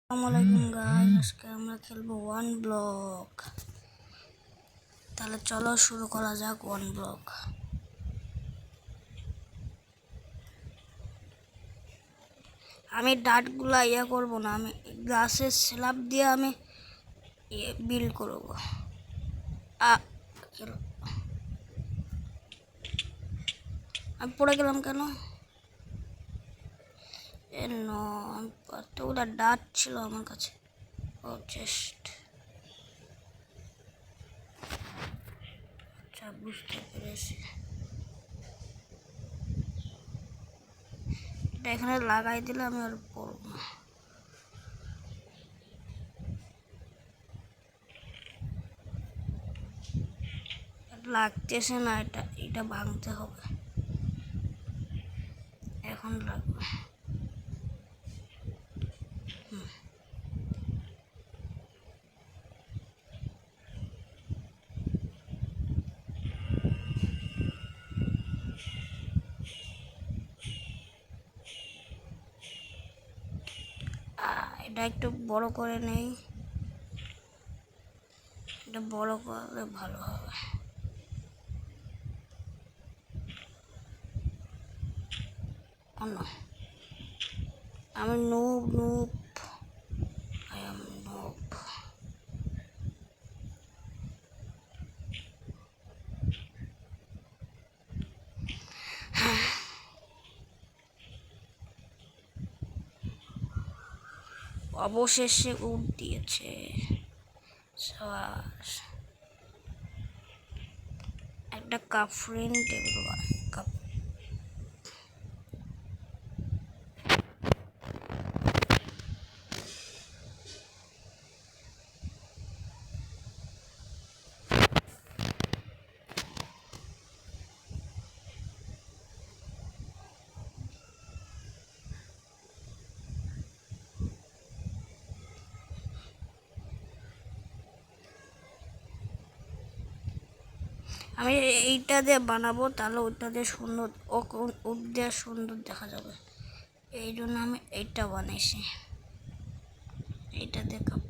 আসসালামাইকুম গাইস, আজকে আমরা খেলবো ওয়ান ব্লক। তাহলে চলো শুরু করা যাক ওয়ান ব্লক। আমি ডাটগুলা করব না, আমি গাছের স্ল্যাব দিয়ে আমি বিল্ড করব। আমি পড়ে গেলাম কেন? কতগুলা ডাট ছিল আমার কাছে। ও চেস্ট, আচ্ছা বুঝতে পেরেছি। এটা এখানে লাগাই দিলে আমি আর পড়ব না। লাগতেছে না, এটা ভাঙতে হবে। এখন লাগবে। এটা একটু বড় করে নেই, এটা বড় করলে ভালো হবে। আমি noob noob I am noob. অবশেষে উঠ দিয়েছে। একটা কাফরিন টেবিল কাপ। আমি এইটা দিয়ে বানাবো, তাহলে ওইটা দিয়ে সুন্দর উঠ দিয়ে সুন্দর দেখা যাবে। এই জন্য আমি এইটা বানাইছি, এইটা দিয়ে কাপ।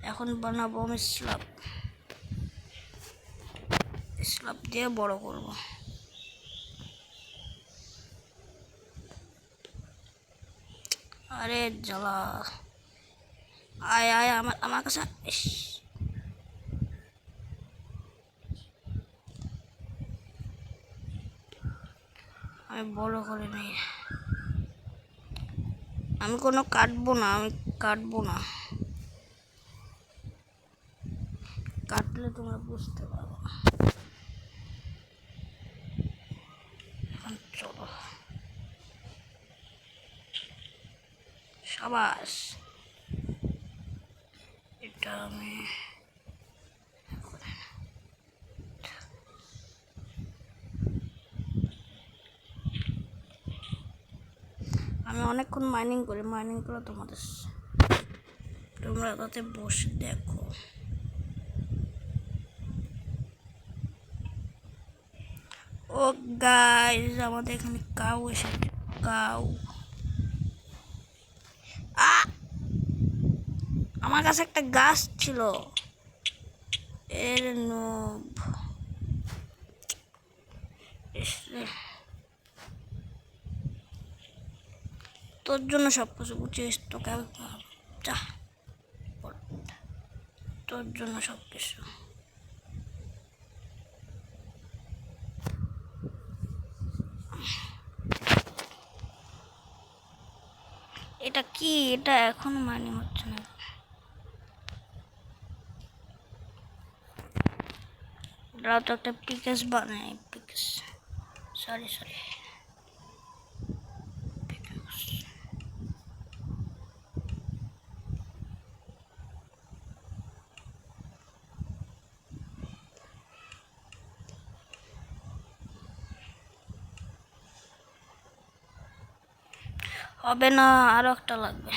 এখন বানাবো আমি স্ল্যাব দিয়ে বড় করব। আরে জ্বালা, আয় আয় আমার কাছে। আমি বড় করে নেই, আমি কোনো কাটবো না, কাটলে তোমরা বুঝতে পারো। এখন চলো, সাবাস। এটা আমি অনেকক্ষণ মাইনিং করে তোমরা তাতে বসে দেখো। ও গাইস, আমাদের এখানে কাউ এসেছে। আমার কাছে একটা গাছ ছিল। এর তোর জন্য সব কিছু বুঝিস, তোকে তোর জন্য সব কিছু। এটা কি? এটা এখনো মাইনিং হচ্ছে না। ওরা তো একটা পিকেস বানায়, সরি হবে না, আরো একটা লাগবে।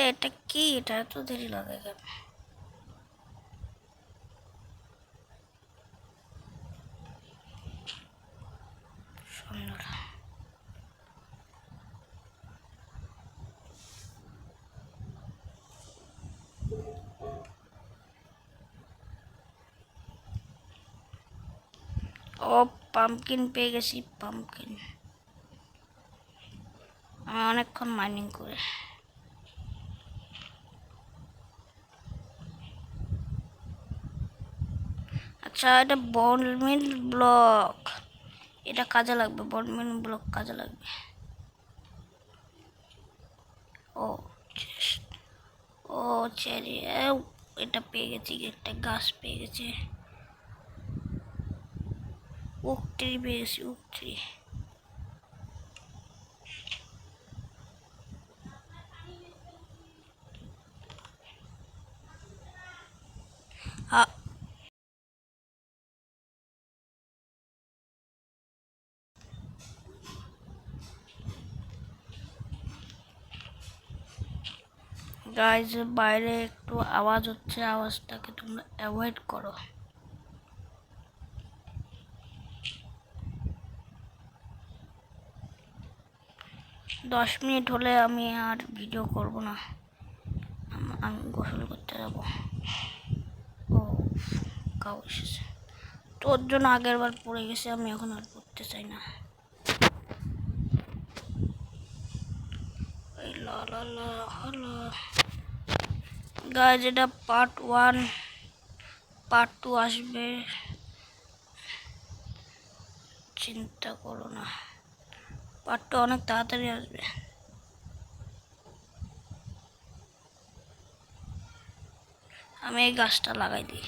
এটা কি? এটা এত দেরি লাগে কেন? সুন্দর। ও পাম্পকিন পেয়ে গেছি, পাম্পকিন। আমি অনেকক্ষণ মাইনিং করে। আচ্ছা, এটা বনমিল ব্লক, এটা কাজে লাগবে, বনমিল ব্লক কাজে লাগবে। ও ও চেরি, এটা পেয়ে গেছি, একটা গাছ পেয়ে গেছে, ওক ট্রি পেয়ে গেছি, ওক ট্রি। গাইজ বাইরে একটু আওয়াজ হচ্ছে, আওয়াজটাকে তোমরা অ্যাভয়েড করো। দশ মিনিট হলে আমি আর ভিডিও করব না, আমি গোসল করতে যাব। ও কাউ এসেছে, তোর জন্য আগের বার পড়ে গেছে, আমি এখন আর পড়তে চাই না। গাইজ এটা পার্ট 1, পার্ট 2 আসবে, চিন্তা করো না, পার্ট 2 অনেক তাড়াতাড়ি আসবে। আমি এই গাছটা লাগাই দিই।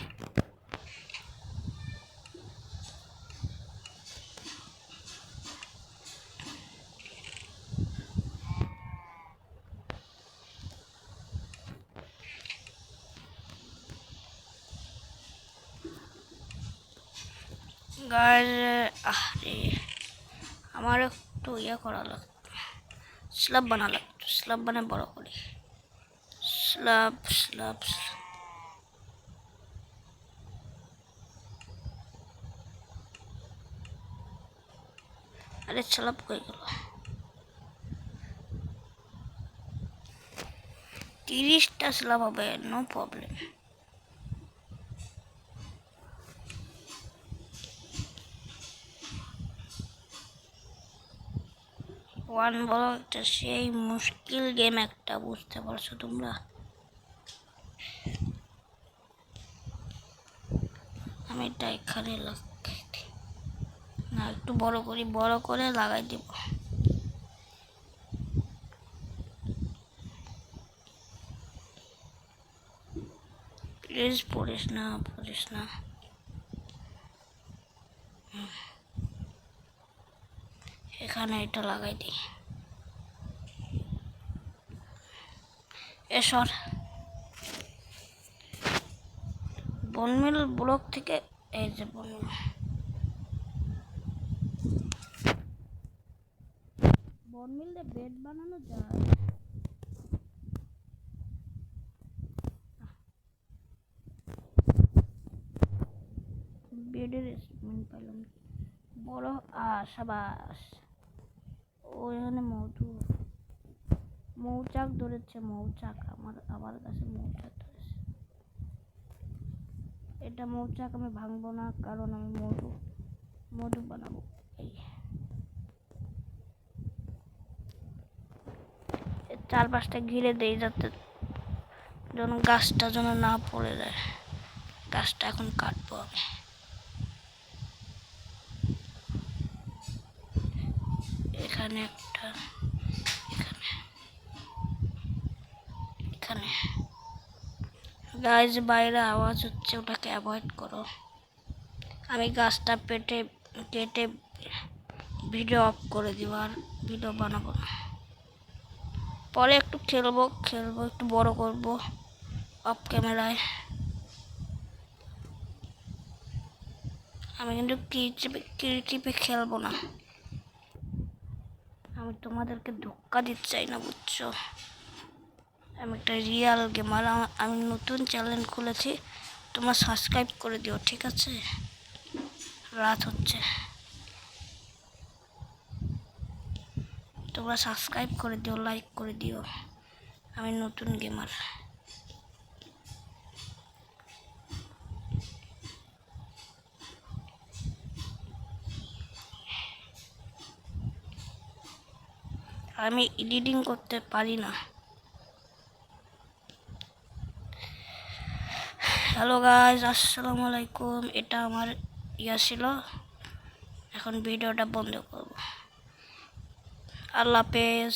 গাইজ আরে আমার একটু করা লাগতো, স্ল্যাব বানা লাগতো, স্ল্যাব বানায় বড় করি, স্ল্যাব স্ল্যাব। আরে স্ল্যাব কই গেল? 30টা স্ল্যাব হবে, নো প্রবলেম। ওয়ান বলো একটা সেই মুশকিল গেম একটা, বুঝতে পারছো তোমরা? আমি এটা এখানে লাগাই দিই, না একটু বড় করি, বড় করে লাগাই দিব। প্লিজ পড়িস না, পড়িস না। এখানে এটা লাগাই দিই, এসর বনমিল ব্লক থেকে, এই যে বনমিলে বেড বানানো যায়। বেডের স্পিন পেলাম, বড় আশাবাস। ওইখানে মৌচাক ধরেছে, মৌচাক আমার কাছে মৌচাক ধরেছে। এটা মৌচাক আমি ভাঙবো না, কারণ আমি মধু বানাবো। এই চারপাশটা ঘিরে দেই, যাতে যেন গাছটা যেন না পড়ে যায়। গাছটা এখন কাটবো আমি। এখানে একটা, এখানে গাছ বাইরে আওয়াজ হচ্ছে, ওটাকে অ্যাভয়েড করো। আমি গাছটা কেটে ভিডিও অফ করে দিব, আর ভিডিও বানাবো না। পরে একটু খেলবো, একটু বড় করব অফ ক্যামেরায়। আমি কিন্তু ক্রিয়েটিভে খেলবো না, আমি তোমাদেরকে ধোক্কা দিতে চাই না, বুঝছো? আমি একটা রিয়াল গেমার, আমি নতুন চ্যানেল খুলেছি, তোমরা সাবস্ক্রাইব করে দিও, ঠিক আছে? রাত হচ্ছে। তোমরা সাবস্ক্রাইব করে দিও, লাইক করে দিও। আমি নতুন গেমার। আমি এডিটিং করতে পারি না। হ্যালো গাইজ, আসসালামু আলাইকুম। এটা আমার ছিল, এখন ভিডিওটা বন্ধ করব। আল্লাহ হাফেজ।